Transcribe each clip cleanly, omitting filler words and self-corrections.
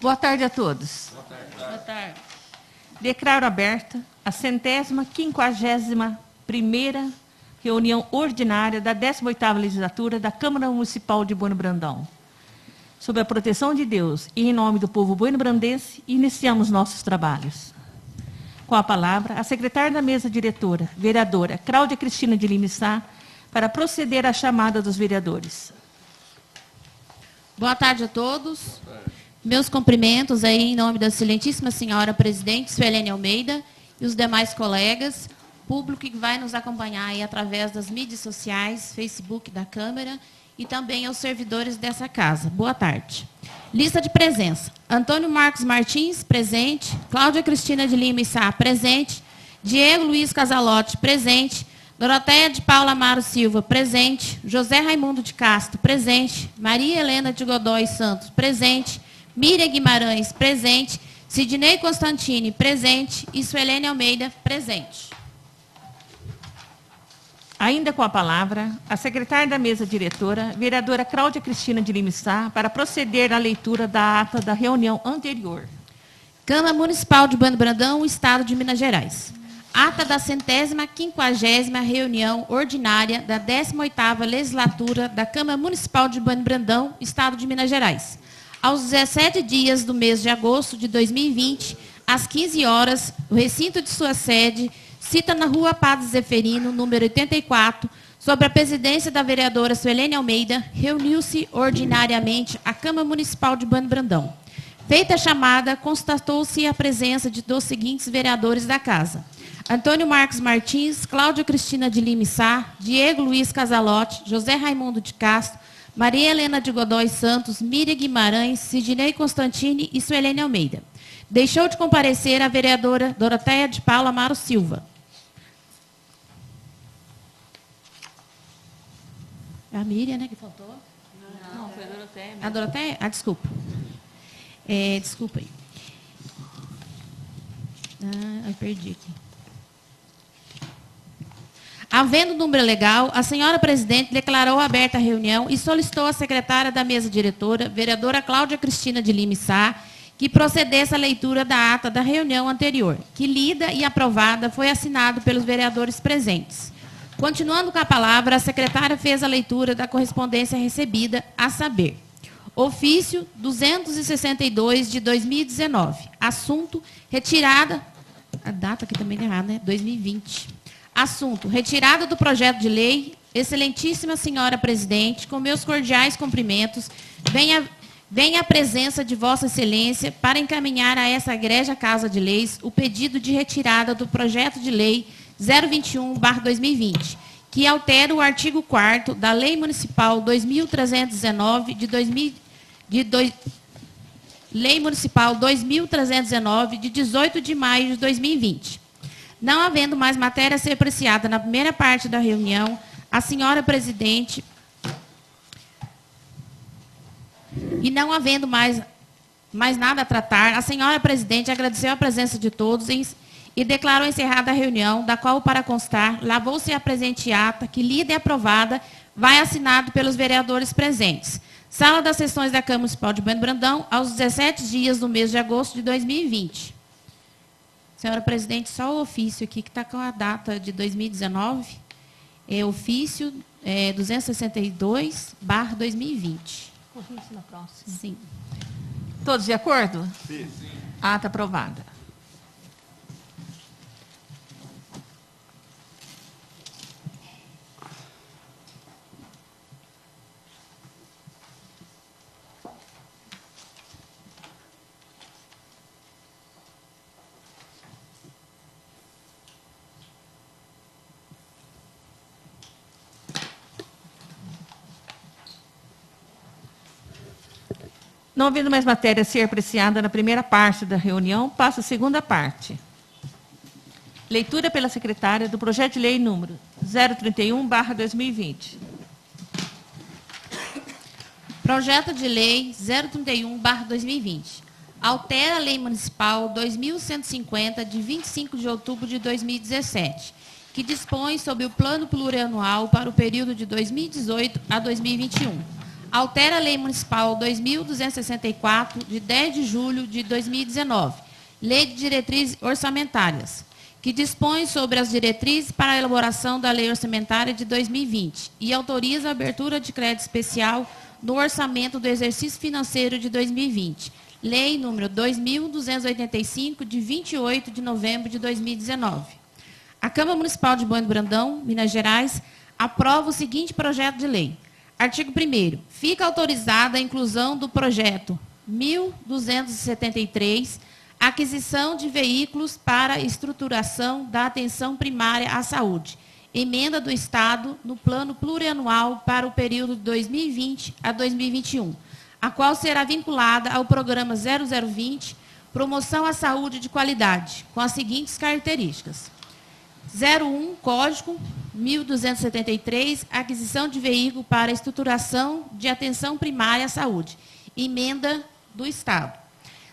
Boa tarde a todos. Boa tarde. Declaro aberta a 151ª reunião ordinária da 18ª legislatura da Câmara Municipal de Bueno Brandão. Sob a proteção de Deus e em nome do povo bueno-brandense, iniciamos nossos trabalhos. Com a palavra, a secretária da mesa diretora, vereadora Cláudia Cristina de Lima Sá, para proceder à chamada dos vereadores. Boa tarde a todos. Meus cumprimentos aí em nome da excelentíssima senhora presidente Suelene Almeida e os demais colegas, público que vai nos acompanhar aí através das mídias sociais, Facebook da Câmara e também aos servidores dessa casa. Boa tarde. Lista de presença. Antônio Marcos Martins, presente. Cláudia Cristina de Lima Sá, presente. Diego Luiz Casalotti, presente. Doroteia de Paula Amaro Silva, presente. José Raimundo de Castro, presente. Maria Helena de Godoy Santos, presente. Miriam Guimarães, presente. Sidnei Constantini, presente. E Suelene Almeida, presente. Ainda com a palavra, a secretária da mesa diretora, vereadora Cláudia Cristina de Lima Sá, para proceder à leitura da ata da reunião anterior. Câmara Municipal de Bueno Brandão, Estado de Minas Gerais. Ata da 150ª reunião ordinária da 18ª legislatura da Câmara Municipal de Bueno Brandão, Estado de Minas Gerais. Aos 17 dias do mês de agosto de 2020, às 15 horas, o recinto de sua sede cita na Rua Padre Zeferino, número 84, sob a presidência da vereadora Suelene Almeida, reuniu-se ordinariamente a Câmara Municipal de Bueno Brandão. Feita a chamada, constatou-se a presença dos seguintes vereadores da casa: Antônio Marcos Martins, Cláudia Cristina de Lima Sá, Diego Luiz Casalotti, José Raimundo de Castro, Maria Helena de Godoy Santos, Miriam Guimarães, Sidnei Constantini e Suelene Almeida. Deixou de comparecer a vereadora Doroteia de Paula Amaro Silva. É a Miriam, né, que faltou? Não, foi a Doroteia. A Doroteia? Ah, desculpa. Desculpa aí. Eu perdi aqui. Havendo número legal, a senhora presidente declarou aberta a reunião e solicitou à secretária da mesa diretora, vereadora Cláudia Cristina de Lima Sá, que procedesse à leitura da ata da reunião anterior, que lida e aprovada foi assinado pelos vereadores presentes. Continuando com a palavra, a secretária fez a leitura da correspondência recebida, a saber: ofício 262 de 2019, assunto retirada, a data aqui também é errada, né? 2020. Assunto, retirada do projeto de lei. Excelentíssima senhora presidente, com meus cordiais cumprimentos, venha a presença de Vossa Excelência para encaminhar a essa egrégia Casa de Leis o pedido de retirada do projeto de lei 021/2020, que altera o artigo 4º da Lei Municipal 2319 Lei Municipal 2319 de 18 de maio de 2020. Não havendo mais matéria a ser apreciada na primeira parte da reunião, a senhora presidente, e não havendo mais nada a tratar, a senhora presidente agradeceu a presença de todos e declarou encerrada a reunião, da qual, para constar, lavou-se a presente ata, que lida e aprovada, vai assinado pelos vereadores presentes. Sala das sessões da Câmara Municipal de Bueno Brandão, aos 17 dias do mês de agosto de 2020. Senhora presidente, só o ofício aqui, que está com a data de 2019, é ofício 262/2020. Corrige na próxima. Sim. Todos de acordo? Sim. Ata aprovada. Não havendo mais matéria a ser apreciada na primeira parte da reunião, passa a segunda parte. Leitura pela secretária do projeto de lei número 031/2020. Projeto de lei 031/2020. Altera a Lei Municipal 2150, de 25 de outubro de 2017, que dispõe sobre o Plano Plurianual para o período de 2018 a 2021. altera a Lei Municipal 2.264, de 10 de julho de 2019, Lei de Diretrizes Orçamentárias, que dispõe sobre as diretrizes para a elaboração da Lei Orçamentária de 2020 e autoriza a abertura de crédito especial no orçamento do exercício financeiro de 2020, Lei número 2.285, de 28 de novembro de 2019. A Câmara Municipal de Bueno Brandão, Minas Gerais, aprova o seguinte projeto de lei. Artigo 1º. Fica autorizada a inclusão do projeto 1273, aquisição de veículos para estruturação da atenção primária à saúde, emenda do Estado no plano plurianual para o período de 2020 a 2021, a qual será vinculada ao programa 0020, Promoção à Saúde de Qualidade, com as seguintes características. 01, Código 1273, aquisição de veículo para estruturação de atenção primária à saúde, emenda do Estado.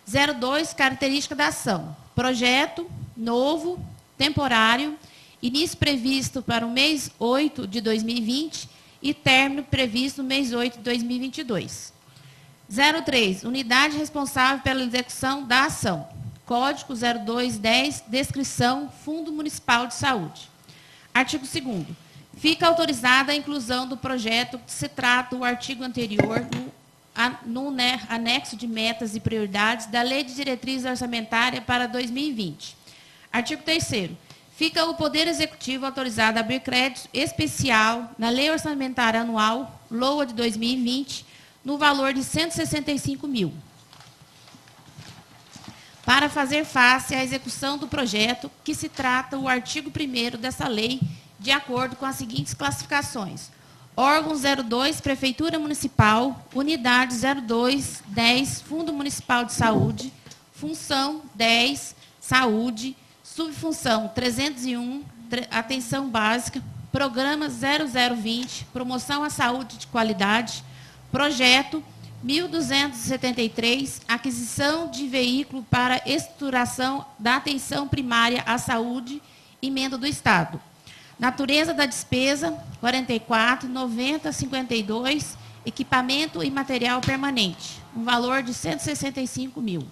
02, característica da ação, projeto novo, temporário, início previsto para o mês 8 de 2020 e término previsto no mês 8 de 2022. 03, unidade responsável pela execução da ação. Código 0210, descrição, Fundo Municipal de Saúde. Artigo 2º. Fica autorizada a inclusão do projeto que se trata o artigo anterior no anexo de metas e prioridades da Lei de Diretriz Orçamentária para 2020. Artigo 3º. Fica o Poder Executivo autorizado a abrir crédito especial na Lei Orçamentária Anual, LOA de 2020, no valor de R$ 165 mil, para fazer face à execução do projeto que se trata o artigo 1º dessa lei, de acordo com as seguintes classificações. Órgão 02, Prefeitura Municipal, Unidade 0210, Fundo Municipal de Saúde, Função 10, Saúde, Subfunção 301, Atenção Básica, Programa 0020, Promoção à Saúde de Qualidade, Projeto 1273, aquisição de veículo para estruturação da atenção primária à saúde, emenda do Estado. Natureza da despesa, 44, 90, 52, equipamento e material permanente, um valor de R$ 165 mil.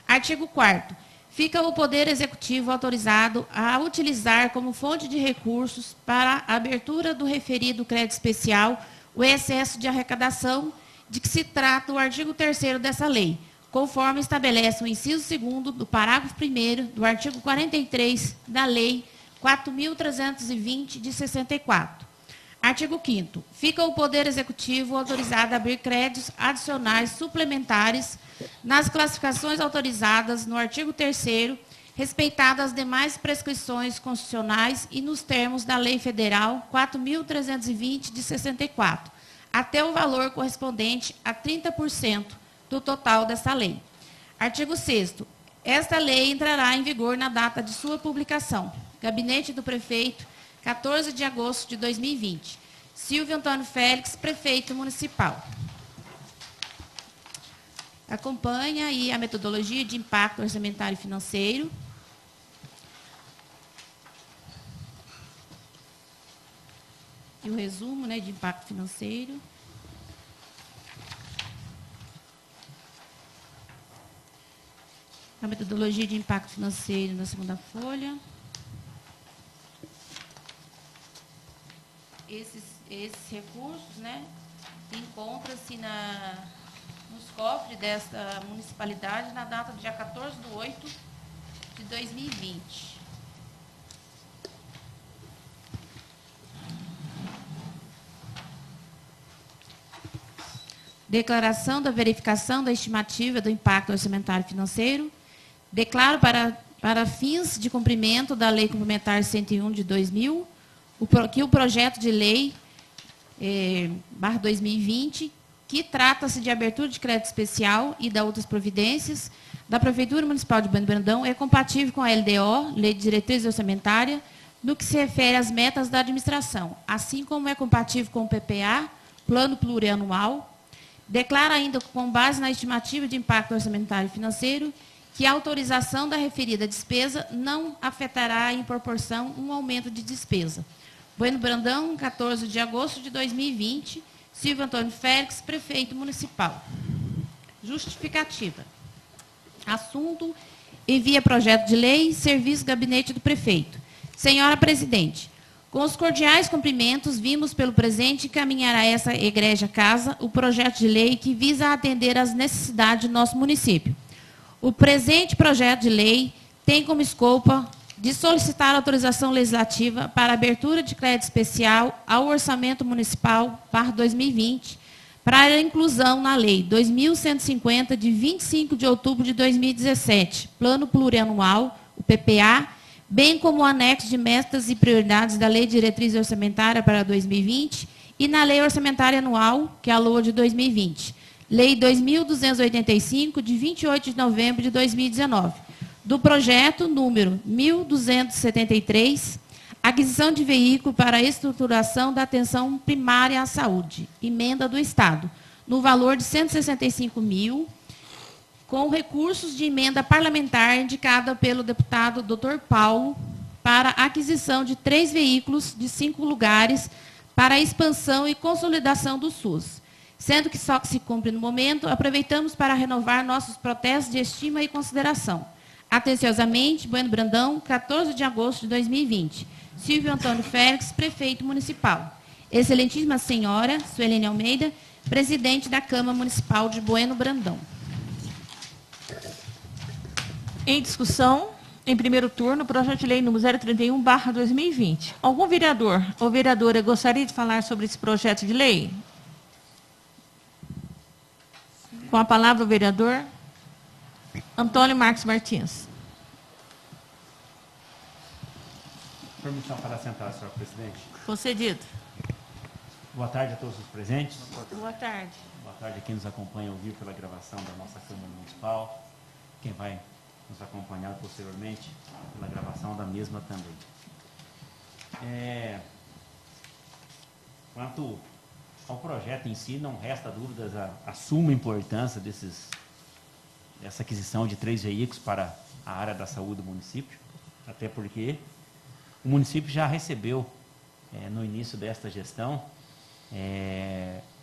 Artigo 4º. Fica o Poder Executivo autorizado a utilizar como fonte de recursos para a abertura do referido crédito especial o excesso de arrecadação de que se trata o artigo 3º dessa lei, conforme estabelece o inciso 2º do parágrafo 1º do artigo 43 da Lei 4.320, de 64. Artigo 5º. Fica o Poder Executivo autorizado a abrir créditos adicionais suplementares nas classificações autorizadas no artigo 3º, respeitadas as demais prescrições constitucionais e nos termos da Lei Federal 4.320, de 64, até o valor correspondente a 30% do total dessa lei. Artigo 6º. Esta lei entrará em vigor na data de sua publicação. Gabinete do Prefeito, 14 de agosto de 2020. Silvio Antônio Félix, Prefeito Municipal. Acompanha aí a metodologia de impacto orçamentário e financeiro. E o resumo, né, de impacto financeiro. A metodologia de impacto financeiro na segunda folha. Esses recursos, né, encontram-se nos cofres desta municipalidade na data do dia 14 de 8 de 2020. Declaração da verificação da estimativa do impacto orçamentário e financeiro. Declaro para fins de cumprimento da Lei Complementar 101 de 2000, que o projeto de lei /2020, que trata-se de abertura de crédito especial e da outras providências da Prefeitura Municipal de Bueno Brandão, é compatível com a LDO, Lei de Diretriz Orçamentária, no que se refere às metas da administração, assim como é compatível com o PPA, Plano Plurianual. Declara ainda, com base na estimativa de impacto orçamentário e financeiro, que a autorização da referida despesa não afetará em proporção um aumento de despesa. Bueno Brandão, 14 de agosto de 2020, Silvio Antônio Félix, prefeito municipal. Justificativa. Assunto: envia projeto de lei, serviço gabinete do prefeito. Senhora presidente, com os cordiais cumprimentos, vimos pelo presente encaminhar a essa egrégia casa o projeto de lei que visa atender às necessidades do nosso município. O presente projeto de lei tem como escopo de solicitar autorização legislativa para abertura de crédito especial ao orçamento municipal para 2020, para a inclusão na Lei 2.150, de 25 de outubro de 2017, Plano Plurianual, o PPA, bem como o anexo de metas e prioridades da Lei de Diretriz Orçamentária para 2020 e na Lei Orçamentária Anual, que é a LOA de 2020, Lei 2.285, de 28 de novembro de 2019, do projeto número 1.273, aquisição de veículo para a estruturação da atenção primária à saúde, emenda do Estado, no valor de 165 mil, com recursos de emenda parlamentar indicada pelo deputado Dr. Paulo, para a aquisição de 3 veículos de 5 lugares para a expansão e consolidação do SUS. Sendo que só que se cumpre no momento, aproveitamos para renovar nossos protestos de estima e consideração. Atenciosamente, Bueno Brandão, 14 de agosto de 2020. Silvio Antônio Félix, prefeito municipal. Excelentíssima senhora Suelene Almeida, presidente da Câmara Municipal de Bueno Brandão. Em discussão, em primeiro turno, projeto de lei número 031/2020. Algum vereador ou vereadora gostaria de falar sobre esse projeto de lei? Com a palavra o vereador Antônio Marcos Martins. Permissão para sentar, senhora presidente. Concedido. Boa tarde a todos os presentes. Boa tarde. Boa tarde a quem nos acompanha ao vivo pela gravação da nossa Câmara Municipal. Quem vai nos acompanhar posteriormente pela gravação da mesma também. Quanto ao projeto em si, não resta dúvidas a suma importância dessa aquisição de 3 veículos para a área da saúde do município, até porque o município já recebeu, no início desta gestão,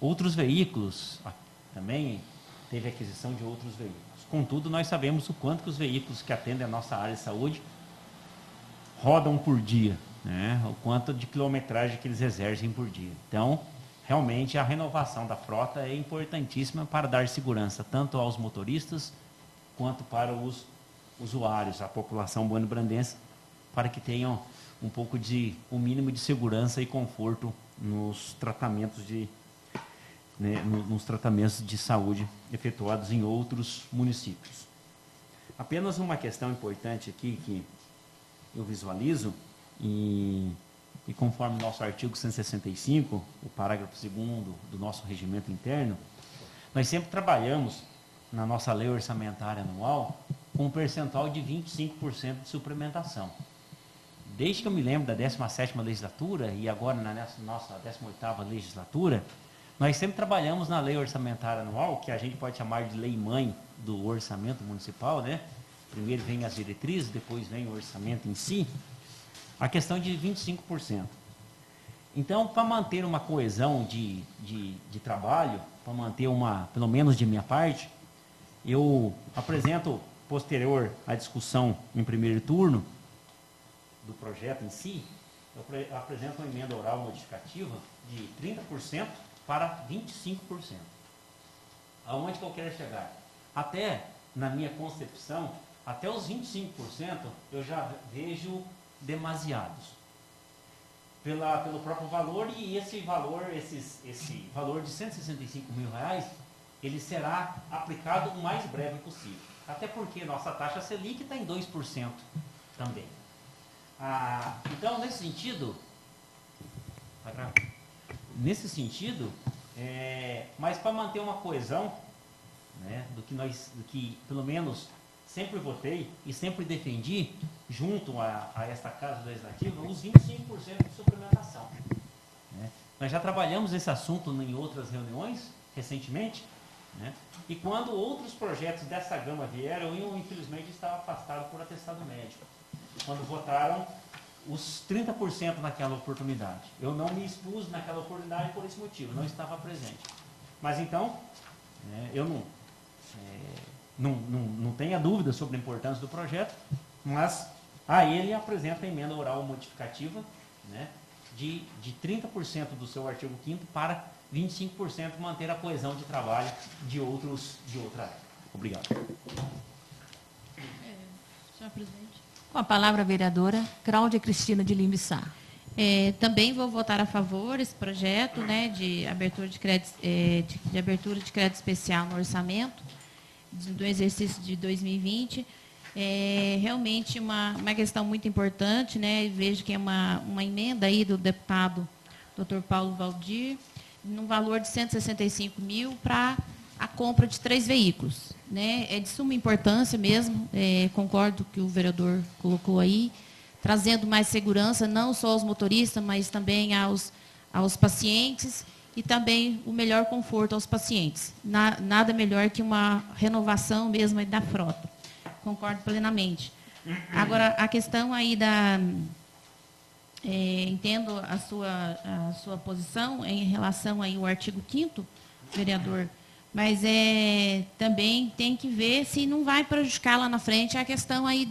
outros veículos, também teve aquisição de outros veículos. Contudo, nós sabemos o quanto que os veículos que atendem a nossa área de saúde rodam por dia, né? O quanto de quilometragem que eles exercem por dia. Então, realmente, a renovação da frota é importantíssima para dar segurança tanto aos motoristas quanto para os usuários, a população buenobrandense, para que tenham um mínimo de segurança e conforto nos tratamentos de saúde efetuados em outros municípios. Apenas uma questão importante aqui que eu visualizo, e conforme o nosso artigo 165, o parágrafo 2º do nosso regimento interno, nós sempre trabalhamos na nossa lei orçamentária anual com um percentual de 25% de suplementação. Desde que eu me lembro da 17ª legislatura e agora na nossa 18ª legislatura, nós sempre trabalhamos na lei orçamentária anual, que a gente pode chamar de lei-mãe do orçamento municipal, né? Primeiro vem as diretrizes, depois vem o orçamento em si, a questão de 25%. Então, para manter uma coesão de trabalho, para manter pelo menos de minha parte, eu apresento, posterior à discussão em primeiro turno, do projeto em si, eu apresento uma emenda oral modificativa de 30% para 25%. Aonde que eu quero chegar? Até, na minha concepção, até os 25% eu já vejo demasiados. Pelo próprio valor, e esse valor de 165 mil reais, ele será aplicado o mais breve possível. Até porque nossa taxa Selic está em 2% também. Então, nesse sentido, mas para manter uma coesão, né, do que pelo menos sempre votei e sempre defendi, junto a esta Casa Legislativa, os 25% de suplementação. Né? Nós já trabalhamos esse assunto em outras reuniões, recentemente, né? E quando outros projetos dessa gama vieram, eu infelizmente estava afastado por atestado médico. Quando votaram os 30% naquela oportunidade. Eu não me expus naquela oportunidade por esse motivo, não estava presente. Mas então, eu não tenha dúvida sobre a importância do projeto, mas a ele apresenta a emenda oral modificativa, né, de 30% do seu artigo 5º para 25% manter a coesão de trabalho de outra área. Obrigado. Senhor presidente. Com a palavra a vereadora Cláudia Cristina de Lima Sá. Também vou votar a favor desse projeto, né, de abertura de crédito, de abertura de crédito especial no orçamento do exercício de 2020. Realmente uma questão muito importante, né? Vejo que é uma emenda aí do deputado Dr. Paulo Valdir, no valor de 165 mil para a compra de 3 veículos, né? É de suma importância mesmo, concordo que o vereador colocou aí, trazendo mais segurança, não só aos motoristas, mas também aos pacientes e também o melhor conforto aos pacientes. Nada melhor que uma renovação mesmo aí da frota. Concordo plenamente. Agora, a questão aí entendo a sua posição em relação aí ao artigo 5º, vereador, mas também tem que ver se não vai prejudicar lá na frente a questão aí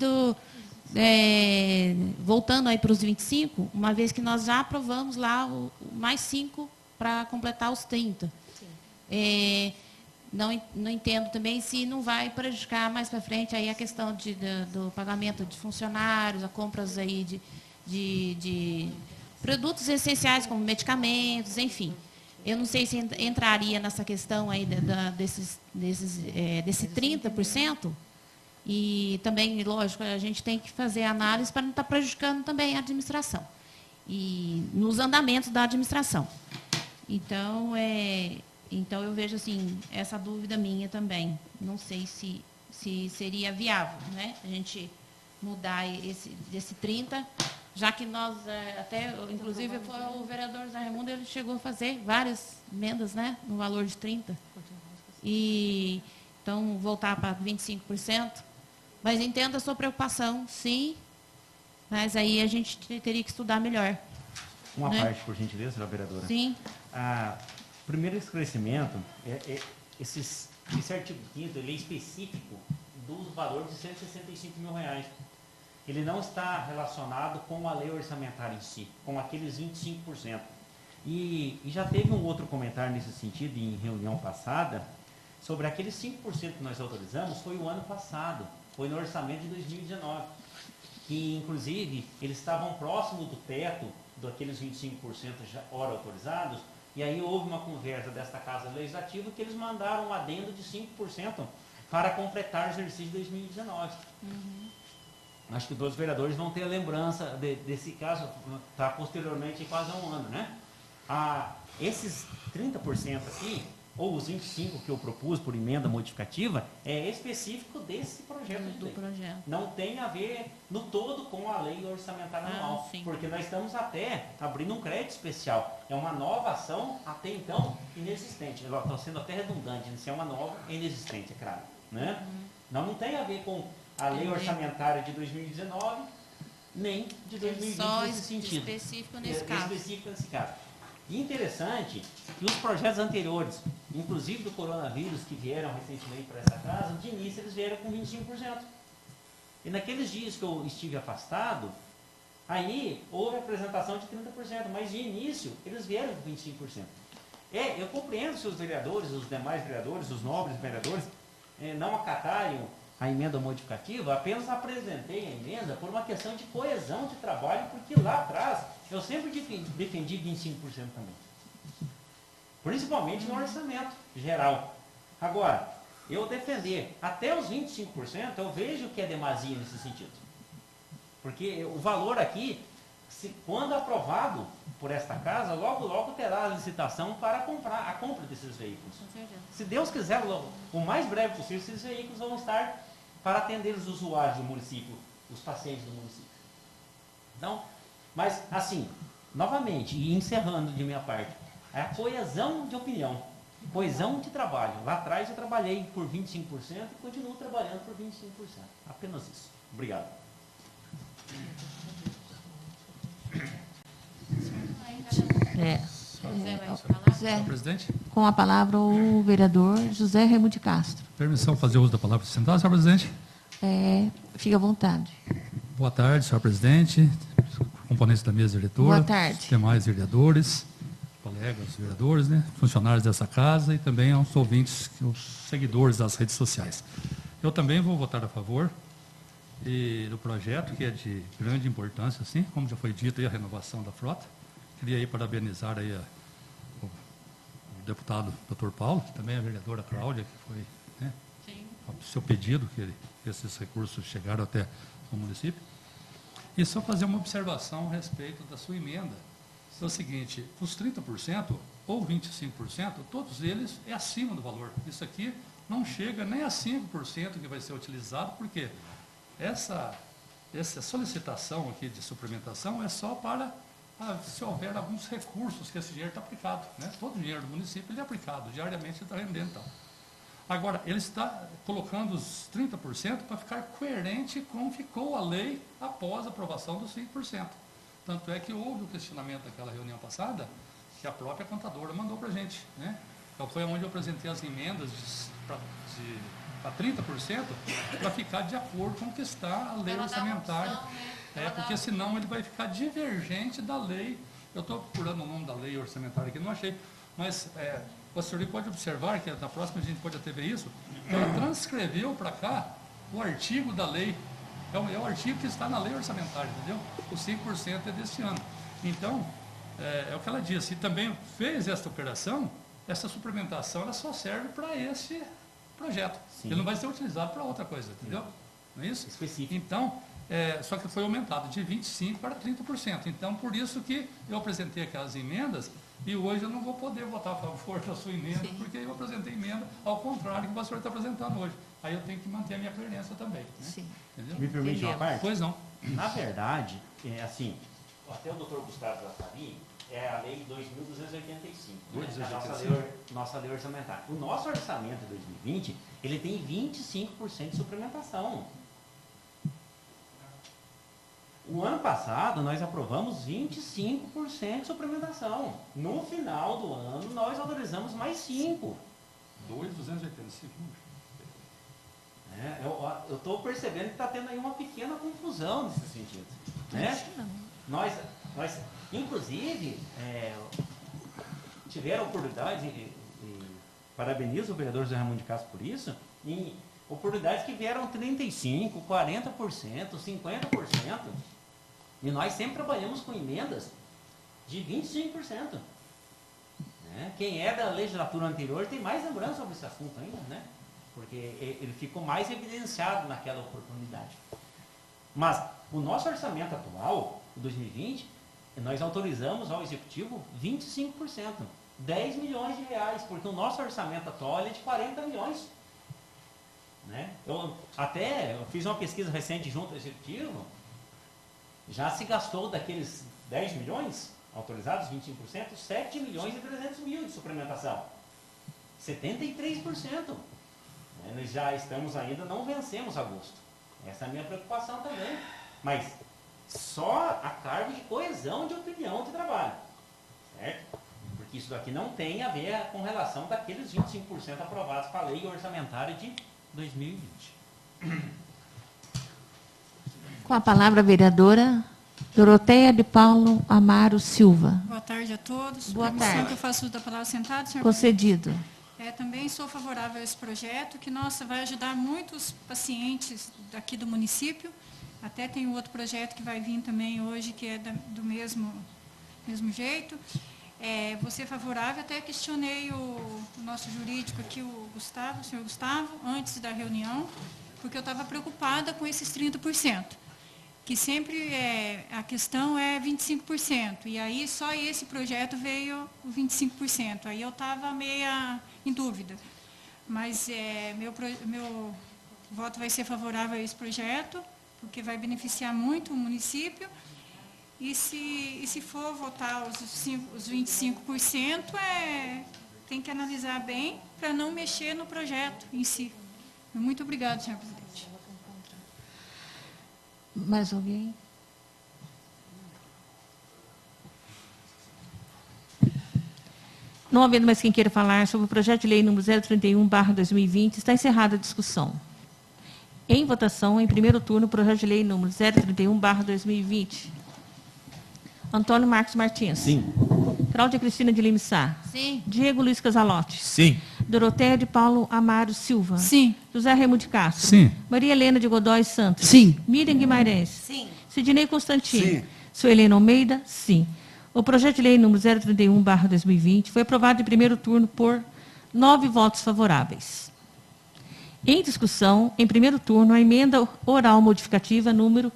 voltando aí para os 25, uma vez que nós já aprovamos lá o mais 5 para completar os 30. Não entendo também se não vai prejudicar mais para frente aí a questão do pagamento de funcionários, a compras aí de produtos essenciais como medicamentos, enfim. Eu não sei se entraria nessa questão aí desse 30%, e também, lógico, a gente tem que fazer análise para não estar prejudicando também a administração, e nos andamentos da administração. Então, eu vejo assim, essa dúvida minha também. Não sei se seria viável, né? A gente mudar desse 30%, já que nós, inclusive, foi o vereador Zé Raimundo, ele chegou a fazer várias emendas, né? No valor de 30%. E, então, voltar para 25%. Mas entendo a sua preocupação, sim, mas aí a gente teria que estudar melhor. Uma né? parte, por gentileza, senhora vereadora. Sim. Primeiro esclarecimento, esse artigo 5º, ele é específico do valor de R$ 165 mil. Ele não está relacionado com a lei orçamentária em si, com aqueles 25%. E já teve um outro comentário nesse sentido em reunião passada, sobre aqueles 5% que nós autorizamos, foi o ano passado, foi no orçamento de 2019, que inclusive eles estavam próximos do teto daqueles 25% já ora autorizados. E aí houve uma conversa desta Casa Legislativa que eles mandaram um adendo de 5% para completar o exercício de 2019. Acho que todos os vereadores vão ter a lembrança desse caso, está posteriormente quase a um ano, né? Esses 30% aqui, ou os 25% que eu propus por emenda modificativa, é específico desse projeto de lei. Não tem a ver no todo com a lei orçamentária anual, porque nós estamos até abrindo um crédito especial. É uma nova ação, até então, inexistente. Estou sendo até redundante, se é uma nova, inexistente, é claro. Né? Não tem a ver com a lei orçamentária de 2019, nem de 2020 só nesse sentido. Específico nesse caso. Específico nesse caso. E interessante que os projetos anteriores, inclusive do coronavírus, que vieram recentemente para essa casa, de início eles vieram com 25%. E naqueles dias que eu estive afastado, aí houve a apresentação de 30%, mas de início eles vieram com 25%. Eu compreendo se os vereadores, os demais vereadores, os nobres vereadores, não acatarem a emenda modificativa, apenas apresentei a emenda por uma questão de coesão de trabalho, porque lá atrás eu sempre defendi 25% também. Principalmente no orçamento geral. Agora, eu defender até os 25%, eu vejo que é demasia nesse sentido. Porque o valor aqui, quando aprovado por esta casa, logo, logo terá a licitação para a compra desses veículos. Se Deus quiser, o mais breve possível, esses veículos vão estar para atender os usuários do município, os pacientes do município. Então, mas assim, novamente, e encerrando de minha parte, é a coesão de opinião, coesão de trabalho. Lá atrás eu trabalhei por 25% e continuo trabalhando por 25%. Apenas isso. Obrigado. José, Senhor presidente, com a palavra o vereador José Raimundo de Castro. permissão fazer uso da palavra para sentar, senhor presidente. Fique à vontade. Boa tarde, senhor presidente, componentes da mesa diretora, Boa tarde. demais vereadores, colegas vereadores, né, funcionários dessa casa e também aos ouvintes, os seguidores das redes sociais. Eu também vou votar a favor do projeto, que é de grande importância, assim, como já foi dito, aí, a renovação da frota. Queria aí parabenizar aí o deputado Dr. Paulo, também a vereadora Cláudia, que foi, né, o seu pedido, que esses recursos chegaram até o município. E só fazer uma observação a respeito da sua emenda. É o seguinte, os 30% ou 25%, todos eles é acima do valor. Isso aqui não chega nem a 5% que vai ser utilizado, porque essa solicitação aqui de suplementação é só para se houver alguns recursos que esse dinheiro está aplicado. Né? Todo o dinheiro do município ele é aplicado, diariamente ele está rendendo. Então. Agora, ele está colocando os 30% para ficar coerente com ficou a lei após a aprovação dos 5%. Tanto é que houve o questionamento naquela reunião passada, que a própria contadora mandou para a gente. Né? Então, foi onde eu apresentei as emendas para 30%, para ficar de acordo com o que está a lei orçamentária. Porque senão ele vai ficar divergente da lei. Eu estou procurando o nome da lei orçamentária aqui, não achei. Mas o senhor pode observar que na próxima a gente pode até ver isso, que ela transcreveu para cá o artigo da lei. É o artigo que está na lei orçamentária, entendeu? O 5% é deste ano. Então, é o que ela disse. E também fez esta operação, essa suplementação, ela só serve para esse projeto. Sim. Ele não vai ser utilizado para outra coisa, entendeu? Não é isso? Específico. Então, só que foi aumentado de 25% para 30%. Então, por isso que eu apresentei aquelas emendas e hoje eu não vou poder votar a favor da sua emenda, sim, porque eu apresentei emenda ao contrário do que o senhor está apresentando hoje. Aí eu tenho que manter a minha coerência também. Né? Sim. Me permite uma parte? Pois não. Na verdade, assim, até o doutor Gustavo já sabia, é a lei 2.285, né? Nossa lei orçamentária. O nosso orçamento de 2020, ele tem 25% de suplementação. O ano passado, nós aprovamos 25% de suplementação. No final do ano, nós autorizamos mais 5%. 2.285. Eu estou percebendo que está tendo aí uma pequena confusão nesse sentido. Né? Nós, inclusive, tiveram oportunidades, e parabenizo o vereador José Raimundo de Castro por isso, em oportunidades que vieram 35%, 40%, 50%. E nós sempre trabalhamos com emendas de 25%. Né? Quem é da legislatura anterior tem mais lembrança sobre esse assunto ainda, né? Porque ele ficou mais evidenciado naquela oportunidade. Mas o nosso orçamento atual, o 2020, nós autorizamos ao Executivo 25%, 10 milhões de reais, porque o nosso orçamento atual é de 40 milhões. Né? Eu fiz uma pesquisa recente junto ao Executivo, já se gastou daqueles 10 milhões autorizados, 25%, 7 milhões e 300 mil de suplementação. 73%. Nós já estamos ainda, não vencemos agosto. Essa é a minha preocupação também. Mas só a cargo de coesão de opinião de trabalho. Certo? Porque isso daqui não tem a ver com relação daqueles 25% aprovados para a lei orçamentária de 2020. Com a palavra a vereadora Doroteia de Paulo Amaro Silva. Boa tarde a todos. Boa tarde. Que eu faço uso da palavra sentado, senhor Concedido. Também sou favorável a esse projeto, que, vai ajudar muitos pacientes daqui do município. Até tem outro projeto que vai vir também hoje, que é do mesmo jeito. Vou ser favorável, até questionei o nosso jurídico aqui, o senhor Gustavo, antes da reunião, porque eu estava preocupada com esses 30%. Que sempre a questão é 25%, e aí só esse projeto veio o 25%, aí eu estava meia em dúvida. Mas meu voto vai ser favorável a esse projeto, porque vai beneficiar muito o município, e se for votar os 25%, tem que analisar bem para não mexer no projeto em si. Muito obrigada, senhor presidente. Mais alguém? Não havendo mais quem queira falar sobre o projeto de lei número 031/2020, está encerrada a discussão. Em votação, em primeiro turno, o projeto de lei número 031/2020. Antônio Marcos Martins. Sim. Cláudia Cristina de Lima Sá. Sim. Diego Luiz Casalotti. Sim. Doroteia de Paulo Amaro Silva. Sim. José Raimundo de Castro. Sim. Maria Helena de Godoy Santos. Sim. Miriam Guimarães. Sim. Sidnei Constantino. Sim. Suelena Almeida. Sim. O projeto de lei número 031/2020 foi aprovado em primeiro turno por 9 votos favoráveis. Em discussão, em primeiro turno, a emenda oral modificativa número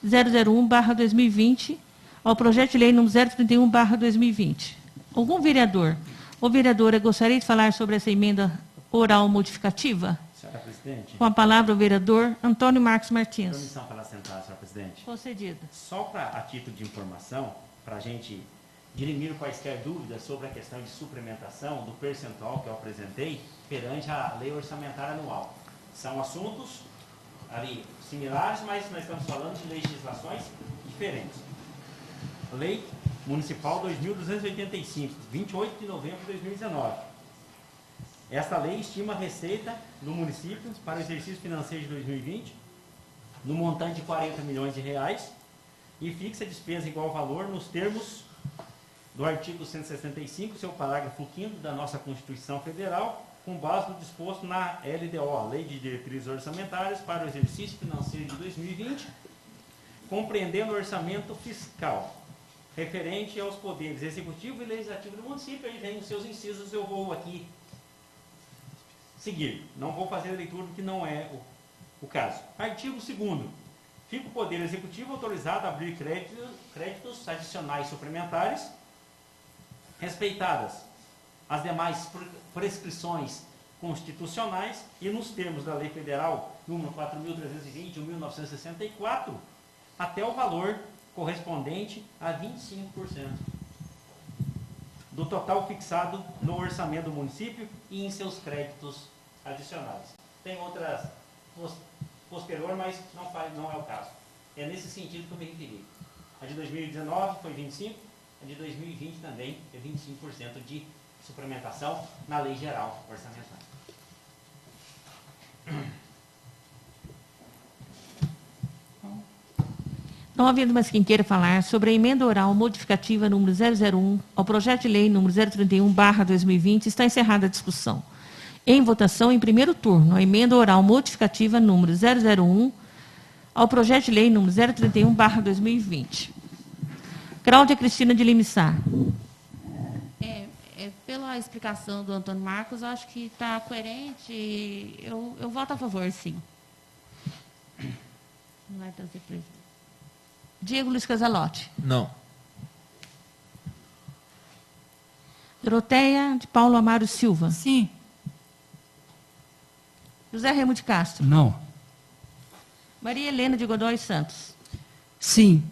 001/2020 ao projeto de lei número 031/2020. Algum vereador ou vereadora gostaria de falar sobre essa emenda oral modificativa? Senhora presidente, Com a palavra o vereador Antônio Marcos Martins. permissão para assentar, senhora presidente. Concedido. Só a título de informação, para a gente dirimir quaisquer dúvidas sobre a questão de suplementação do percentual que eu apresentei perante a lei orçamentária anual. São assuntos ali similares, mas nós estamos falando de legislações diferentes. Lei Municipal 2285, 28 de novembro de 2019. Esta lei estima a receita do município para o exercício financeiro de 2020 no montante de 40 milhões de reais e fixa a despesa igual ao valor nos termos do artigo 165, seu parágrafo 5º da nossa Constituição Federal, com base no disposto na LDO, Lei de Diretrizes Orçamentárias para o Exercício Financeiro de 2020, compreendendo o orçamento fiscal, referente aos poderes executivo e legislativo do município. Aí vem os seus incisos, eu vou aqui seguir. Não vou fazer a leitura do que não é o caso. Artigo 2º. Fica o Poder Executivo autorizado a abrir créditos adicionais suplementares, respeitadas as demais prescrições constitucionais e nos termos da Lei Federal número 4.320 de 1964, até o valor correspondente a 25% do total fixado no orçamento do município e em seus créditos adicionais. Tem outras posterior, mas não é o caso. É nesse sentido que eu me referi. A de 2019 foi 25%, a de 2020 também é 25% de suplementação na Lei Geral Orçamentária. Não havendo mais quem queira falar sobre a emenda oral modificativa número 001 ao projeto de lei número 031/2020, está encerrada a discussão. Em votação, em primeiro turno, a emenda oral modificativa número 001 ao projeto de lei número 031/2020. Cláudia Cristina de Lima Sá. Pela explicação do Antônio Marcos, acho que está coerente. Eu voto a favor, sim. Não vai trazer presidente. Diego Luiz Casalotti. Não. Doroteia de Paulo Amaro Silva. Sim. José Raimundo de Castro. Não. Maria Helena de Godoy Santos. Sim.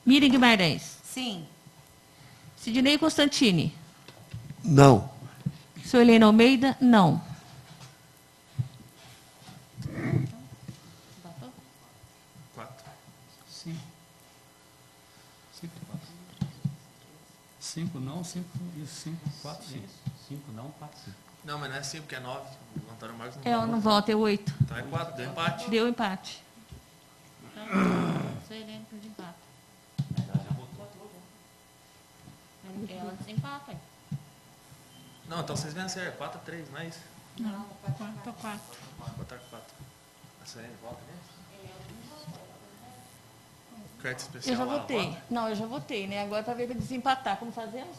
Miriam Guimarães. Sim. Sidnei Constantini. Não. Suelena Almeida, não. Votou? 4. 5. 5 não, 5 e 5, 4, 5. 5 não, 4 sim. Não, mas não é 5, porque é 9. O Antônio Marcos não Eu vota. não voto, é 8. Então é 4, deu empate. Deu empate. Então, sou Helene por desempate. Mas ela já votou. Ela desempata. Não, então vocês venceram. 4-3, não é isso? Não, tô 4. 4-4. A Serene vota mesmo? Crédito especial. Eu já ela votei. vota? Não, eu já votei, né? Agora para ver para desempatar. Como fazemos?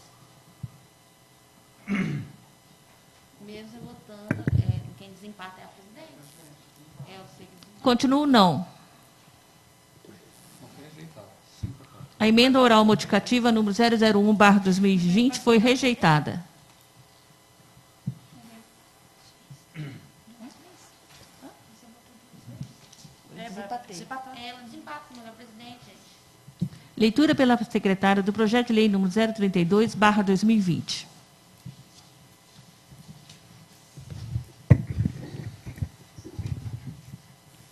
Mesmo eu votando, quem desempata é a presidente. É o seguinte. Continuo não. A emenda oral modificativa número 001/2020 foi rejeitada. Ela desempata, não é a presidente. Leitura pela secretária do projeto de lei número 032/2020.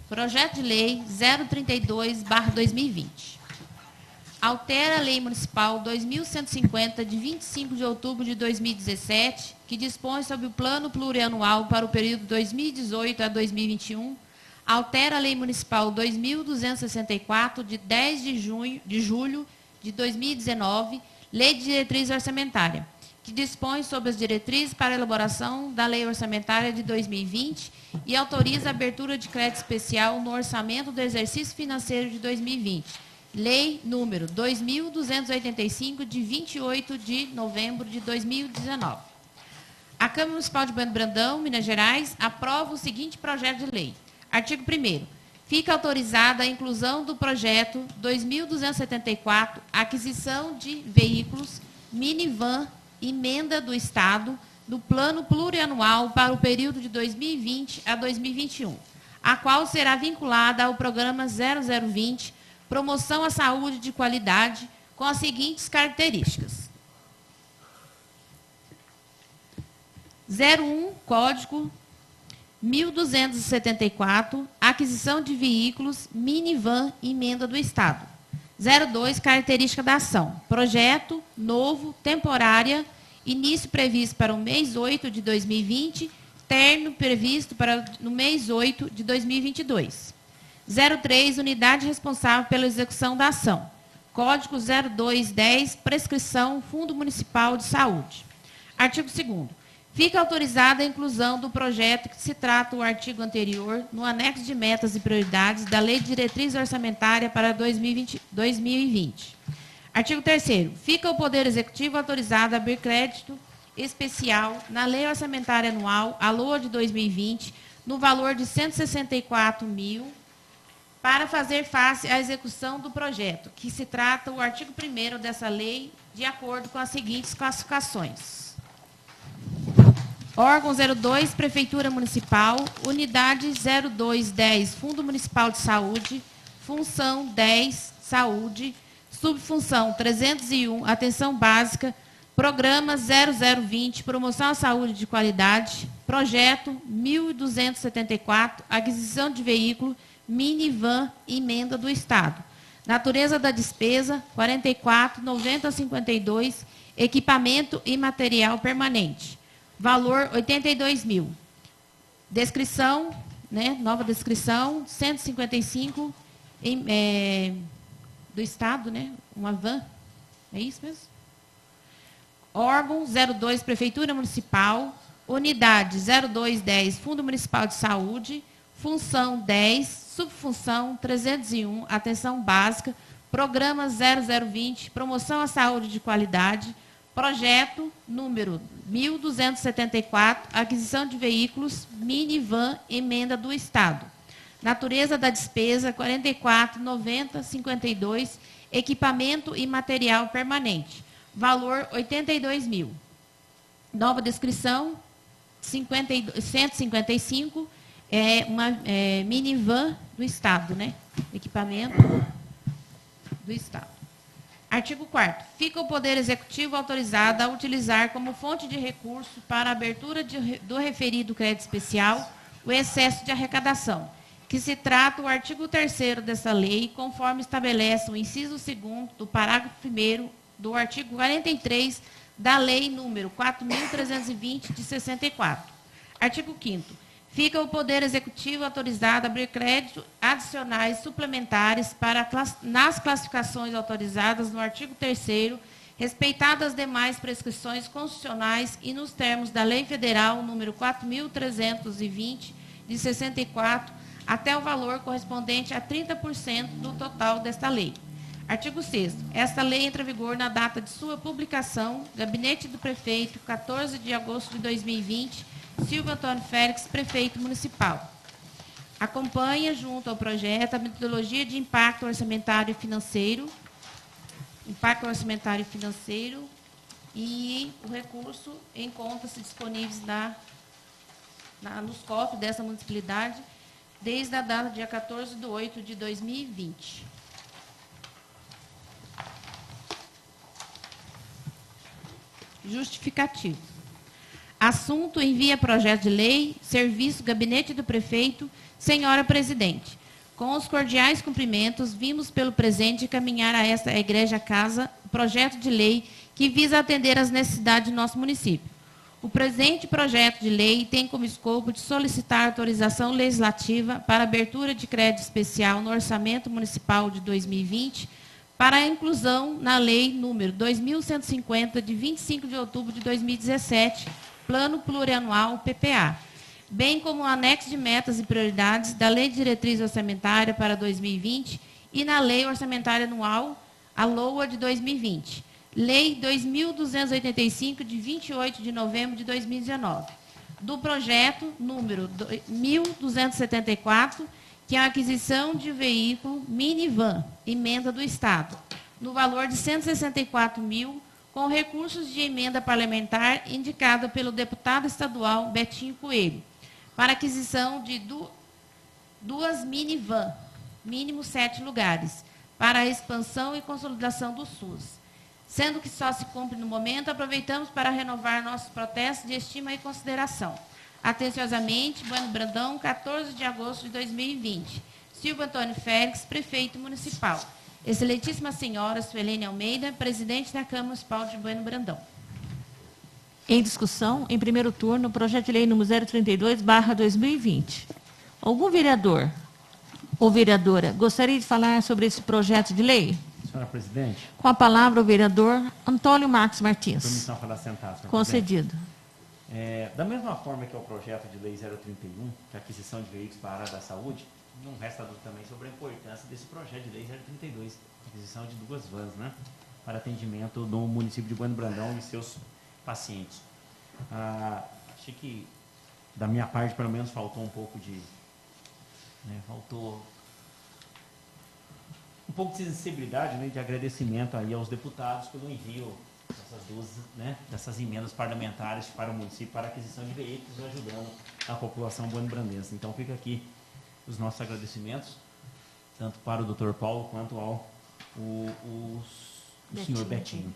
Projeto de lei 032/2020. altera a Lei Municipal 2150, de 25 de outubro de 2017, que dispõe sobre o Plano Plurianual para o período 2018 a 2021, altera a Lei Municipal 2264, de 10 de julho de 2019, Lei de Diretriz Orçamentária, que dispõe sobre as diretrizes para a elaboração da Lei Orçamentária de 2020 e autoriza a abertura de crédito especial no orçamento do exercício financeiro de 2020. Lei número 2.285, de 28 de novembro de 2019. A Câmara Municipal de Bueno Brandão, Minas Gerais, aprova o seguinte projeto de lei. Artigo 1º. Fica autorizada a inclusão do projeto 2.274, aquisição de veículos, minivan, emenda do Estado, do Plano Plurianual para o período de 2020 a 2021, a qual será vinculada ao Programa 0020, Promoção à Saúde de Qualidade, com as seguintes características. 01, Código 1274, aquisição de veículos, minivan, emenda do Estado. 02, característica da ação. Projeto, novo, temporária, início previsto para o mês 8 de 2020, término previsto para no mês 8 de 2022. 03, unidade responsável pela execução da ação. Código 0210, prescrição, Fundo Municipal de Saúde. Artigo 2º. Fica autorizada a inclusão do projeto que se trata o artigo anterior no anexo de metas e prioridades da Lei de Diretriz Orçamentária para 2020. Artigo 3º. Fica o Poder Executivo autorizado a abrir crédito especial na Lei Orçamentária Anual, a LOA de 2020, no valor de R$ 164 mil, para fazer face à execução do projeto, que se trata o artigo 1º dessa lei, de acordo com as seguintes classificações. Órgão 02, Prefeitura Municipal, Unidade 0210, Fundo Municipal de Saúde, Função 10, Saúde, Subfunção 301, Atenção Básica, Programa 0020, Promoção à Saúde de Qualidade, Projeto 1274, Aquisição de Veículo, minivan, emenda do Estado. Natureza da despesa, 44.9052, equipamento e material permanente. Valor, 82 mil. Descrição, né, nova descrição, 155 do Estado, né, uma van. É isso mesmo? Órgão 02, Prefeitura Municipal, Unidade 0210, Fundo Municipal de Saúde, Função 10, Subfunção 301, Atenção Básica, Programa 0020, Promoção à Saúde de Qualidade, Projeto número 1274, Aquisição de Veículos, minivan, emenda do Estado. Natureza da despesa, 44.9052, equipamento e material permanente. Valor, 82 mil. Nova descrição, 155, uma minivan do Estado, né? Equipamento do Estado. Artigo 4º. Fica o Poder Executivo autorizado a utilizar como fonte de recurso para a abertura do referido crédito especial o excesso de arrecadação, que se trata o artigo 3º dessa lei, conforme estabelece o inciso 2º do parágrafo 1º do artigo 43 da Lei número 4.320, de 64. Artigo 5º. Fica o Poder Executivo autorizado a abrir créditos adicionais suplementares nas classificações autorizadas no artigo 3º, respeitadas as demais prescrições constitucionais e nos termos da Lei Federal número 4.320, de 64, até o valor correspondente a 30% do total desta lei. Artigo 6º. Esta lei entra em vigor na data de sua publicação. Gabinete do Prefeito, 14 de agosto de 2020, Silvio Antônio Félix, Prefeito Municipal. Acompanha, junto ao projeto, a metodologia de impacto orçamentário e financeiro, e o recurso encontra-se disponíveis nos cofres dessa municipalidade desde a data dia 14 de 8 de 2020. Justificativo. Assunto: envia projeto de lei, serviço, Gabinete do Prefeito, Senhora Presidente. Com os cordiais cumprimentos, vimos pelo presente encaminhar a esta Igreja Casa o projeto de lei que visa atender às necessidades do nosso município. O presente projeto de lei tem como escopo de solicitar autorização legislativa para abertura de crédito especial no Orçamento Municipal de 2020 para a inclusão na Lei número 2.150, de 25 de outubro de 2017, Plano Plurianual PPA, bem como o anexo de metas e prioridades da Lei de Diretriz Orçamentária para 2020 e na Lei Orçamentária Anual, a LOA de 2020. Lei 2.285, de 28 de novembro de 2019. Do projeto número 1.274, que é a aquisição de veículo minivan, emenda do Estado, no valor de 164 mil, com recursos de emenda parlamentar indicada pelo deputado estadual Betinho Coelho, para aquisição de duas minivan, mínimo 7 lugares, para a expansão e consolidação do SUS. Sendo que só se cumpre no momento, aproveitamos para renovar nossos protestos de estima e consideração. Atenciosamente, Bueno Brandão, 14 de agosto de 2020. Silvio Antônio Félix, prefeito municipal. Excelentíssima senhora Suelene Almeida, presidente da Câmara Municipal de Bueno Brandão. Em discussão, em primeiro turno, projeto de lei número 032/2020. Algum vereador ou vereadora gostaria de falar sobre esse projeto de lei? Senhora presidente, Com a palavra o vereador Antônio Marcos Martins. permissão para sentar, senhora Concedido. presidente. Da mesma forma que é o projeto de lei 031, que é a aquisição de veículos para a área da saúde, não resta dúvida também sobre a importância desse projeto de lei 032, aquisição de 2 vans, né, para atendimento do município de Bueno Brandão e seus pacientes. Achei que, da minha parte, pelo menos, faltou um pouco de... faltou um pouco de sensibilidade, de agradecimento aí aos deputados pelo envio dessas emendas parlamentares para o município, para a aquisição de veículos, ajudando a população bono-brandense. Então, fica aqui os nossos agradecimentos, tanto para o Dr. Paulo quanto ao senhor Betinho.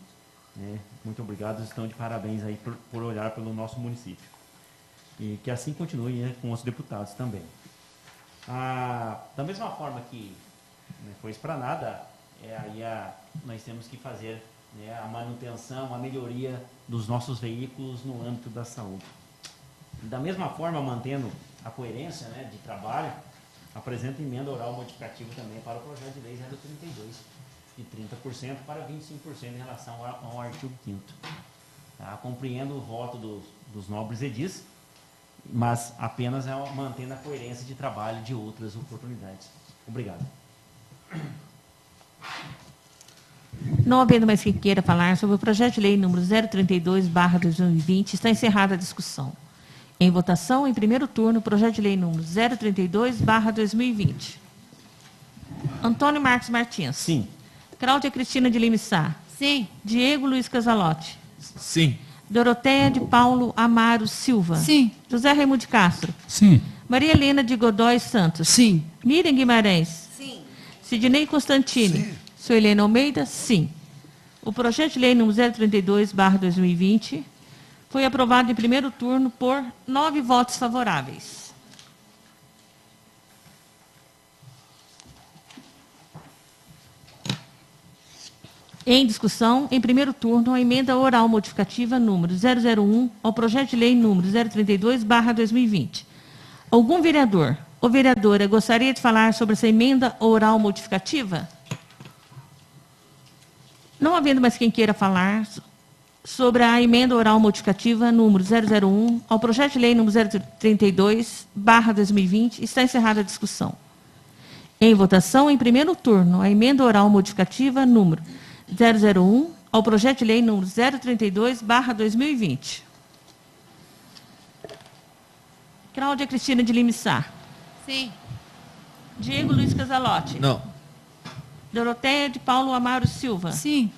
Muito obrigado, estão de parabéns aí por olhar pelo nosso município. E que assim continue com os deputados também. Da mesma forma que foi explanada, nós temos que fazer a manutenção, a melhoria dos nossos veículos no âmbito da saúde. Da mesma forma, mantendo a coerência de trabalho, apresenta emenda oral modificativa também para o projeto de lei 032, de 30% para 25% em relação ao artigo 5º. Compreendo o voto dos nobres edis, mas apenas mantendo a coerência de trabalho de outras oportunidades. Obrigado. Não havendo mais quem queira falar sobre o projeto de lei número 032/2020, está encerrada a discussão. Em votação, em primeiro turno, o projeto de lei número 032/2020. Antônio Marcos Martins. Sim. Cláudia Cristina de Lima Sá. Sim. Diego Luiz Casalotti. Sim. Doroteia de Paulo Amaro Silva. Sim. José Raimundo Castro. Sim. Maria Helena de Godoy Santos. Sim. Miriam Guimarães. Sim. Sidnei Constantini. Suelene Almeida, sim. O projeto de lei número 032/2020 foi aprovado em primeiro turno por 9 votos favoráveis. Em discussão, em primeiro turno, a emenda oral modificativa número 001 ao projeto de lei número 032/2020. Algum vereador ou vereadora gostaria de falar sobre essa emenda oral modificativa? Não havendo mais quem queira falar sobre a emenda oral modificativa número 001 ao projeto de lei número 032/2020, está encerrada a discussão. Em votação, em primeiro turno, a emenda oral modificativa número 001 ao projeto de lei número 032/2020. Cláudia Cristina de Lima Sá. Sim. Diego Luiz Casalotti. Não. Doroteia de Paulo Amaro Silva. Sim.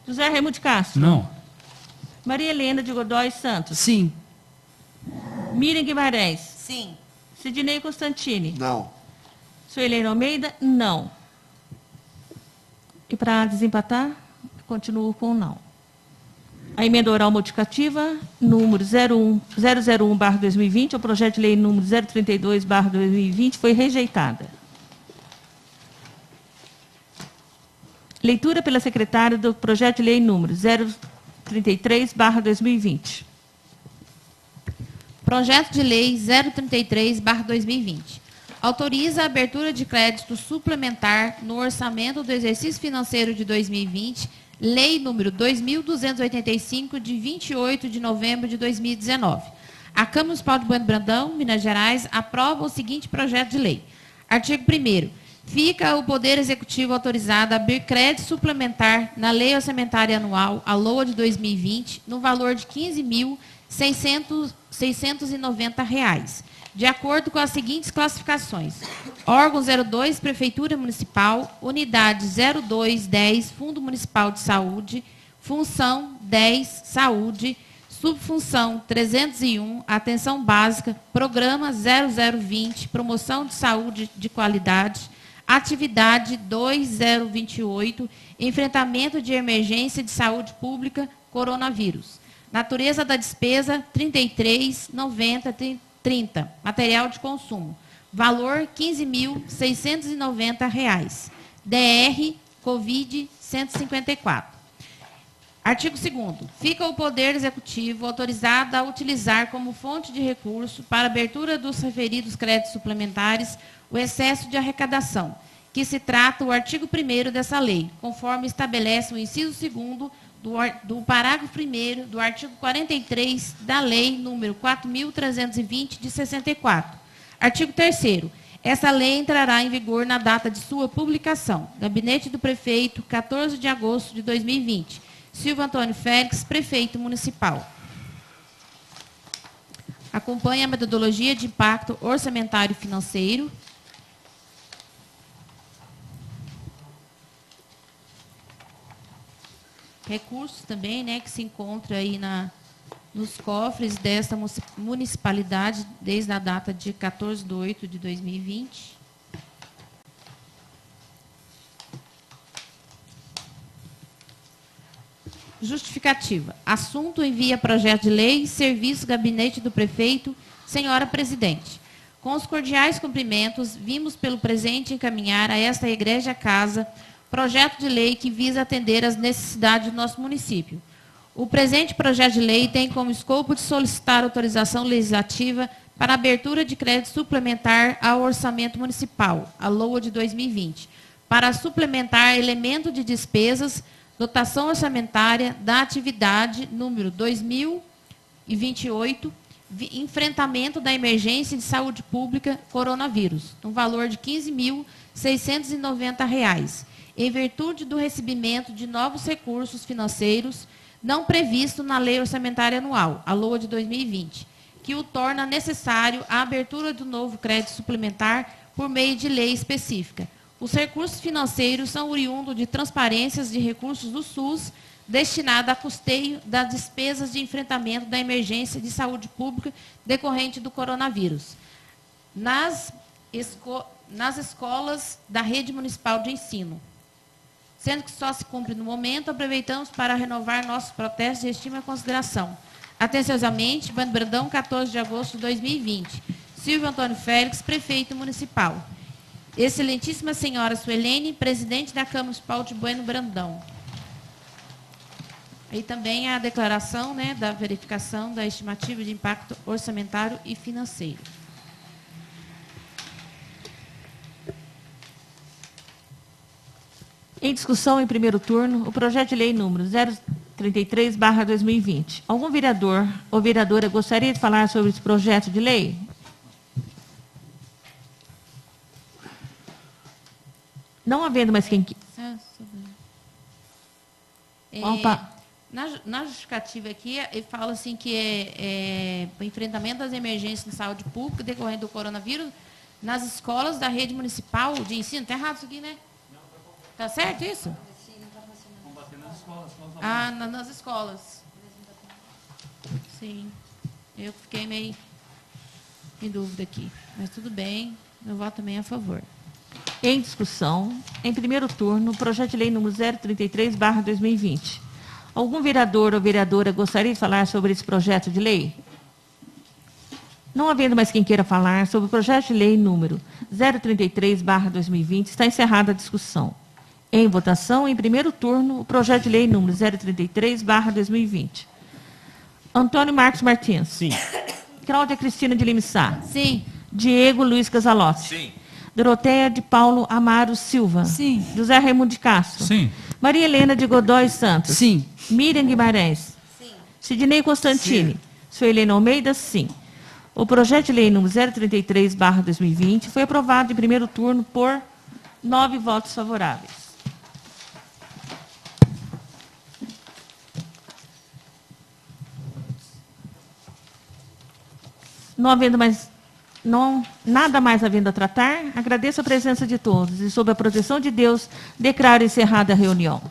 José Raimundo Castro. Não. Maria Helena de Godoy Santos. Sim. Miriam Guimarães. Sim. Sidnei Constantini. Não. Suelene Almeida, não. E para desempatar, continuo com não. A emenda oral modificativa, número 001/2020, ao projeto de lei número 032/2020, foi rejeitada. Leitura pela secretária do projeto de lei número 033/2020. Projeto de Lei 033/2020. Autoriza a abertura de crédito suplementar no orçamento do exercício financeiro de 2020, Lei número 2.285, de 28 de novembro de 2019. A Câmara Municipal de Bueno Brandão, Minas Gerais, aprova o seguinte projeto de lei. Artigo 1º. Fica o Poder Executivo autorizado a abrir crédito suplementar na Lei Orçamentária Anual, a LOA de 2020, no valor de R$ 15.690, de acordo com as seguintes classificações. Órgão 02, Prefeitura Municipal, Unidade 0210, Fundo Municipal de Saúde, Função 10, Saúde, Subfunção 301, Atenção Básica, Programa 0020, Promoção de Saúde de Qualidade, Atividade 2028, Enfrentamento de Emergência de Saúde Pública, Coronavírus. Natureza da despesa, 33,90,30. Material de consumo. Valor, R$ 15.690. DR, Covid, 154. Artigo 2º. Fica o Poder Executivo autorizado a utilizar como fonte de recurso para abertura dos referidos créditos suplementares o excesso de arrecadação, que se trata o artigo 1º dessa lei, conforme estabelece o inciso 2º do parágrafo 1º do artigo 43 da Lei número 4.320, de 64. Artigo 3º. Essa lei entrará em vigor na data de sua publicação. Gabinete do Prefeito, 14 de agosto de 2020. Silvio Antônio Félix, Prefeito Municipal. Acompanhe a metodologia de impacto orçamentário e financeiro. Recursos também, né, que se encontra aí nos cofres desta municipalidade desde a data de 14/8/2020. Justificativa. Assunto: envia projeto de lei, serviço Gabinete do Prefeito. Senhora Presidente, com os cordiais cumprimentos, vimos pelo presente encaminhar a esta egrégia casa projeto de lei que visa atender às necessidades do nosso município. O presente projeto de lei tem como escopo de solicitar autorização legislativa para abertura de crédito suplementar ao orçamento municipal, a LOA de 2020, para suplementar elemento de despesas, dotação orçamentária da atividade número 2028, enfrentamento da emergência de saúde pública coronavírus, no valor de R$ 15.690, em virtude do recebimento de novos recursos financeiros não previsto na Lei Orçamentária Anual, a LOA de 2020, que o torna necessário a abertura do novo crédito suplementar por meio de lei específica. Os recursos financeiros são oriundos de transparências de recursos do SUS destinado a custeio das despesas de enfrentamento da emergência de saúde pública decorrente do coronavírus nas escolas da rede municipal de ensino. Sendo que só se cumpre no momento, aproveitamos para renovar nossos protestos de estima e consideração. Atenciosamente, Bueno Brandão, 14 de agosto de 2020. Silvio Antônio Félix, Prefeito Municipal. Excelentíssima Senhora Suelene, Presidente da Câmara Municipal de Bueno Brandão. E também a declaração, né, da verificação da estimativa de impacto orçamentário e financeiro. Em discussão, em primeiro turno, o projeto de lei número 033/2020. Algum vereador ou vereadora gostaria de falar sobre esse projeto de lei? Não havendo mais quem... Na justificativa aqui, ele fala assim que o enfrentamento das emergências de saúde pública decorrente do coronavírus nas escolas da rede municipal de ensino. Está errado isso aqui, né? Está certo isso? Sim, não está funcionando. Combater nas escolas. Nas escolas. Sim. Eu fiquei meio em dúvida aqui. Mas tudo bem, eu voto também a favor. Em discussão, em primeiro turno, o projeto de lei número 033/2020. Algum vereador ou vereadora gostaria de falar sobre esse projeto de lei? Não havendo mais quem queira falar sobre o projeto de lei número 033/2020, está encerrada a discussão. Em votação, em primeiro turno, o projeto de lei número 033/2020. Antônio Marcos Martins. Sim. Cláudia Cristina de Lima Sá. Sim. Diego Luiz Casalotti. Sim. Doroteia de Paulo Amaro Silva. Sim. José Raimundo de Castro. Sim. Maria Helena de Godoy Santos. Sim. Miriam Guimarães. Sim. Sidnei Constantini. Suelena Almeida, sim. O projeto de lei número 033/2020 foi aprovado em primeiro turno por 9 votos favoráveis. Nada mais havendo a tratar, agradeço a presença de todos e, sob a proteção de Deus, declaro encerrada a reunião.